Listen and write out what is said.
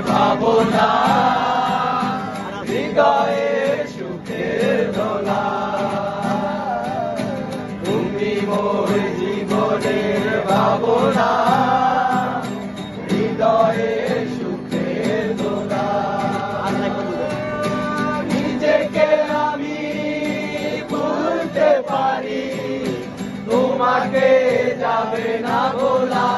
ভাবনা হৃদয়ে সুখের দোলা, তুমি মোর জীবনের ভাবনা হৃদয়ে সুখের দোলা। নিজেকে আমি ভুলতে পারি, তোমাকে যাবে না ভোলা।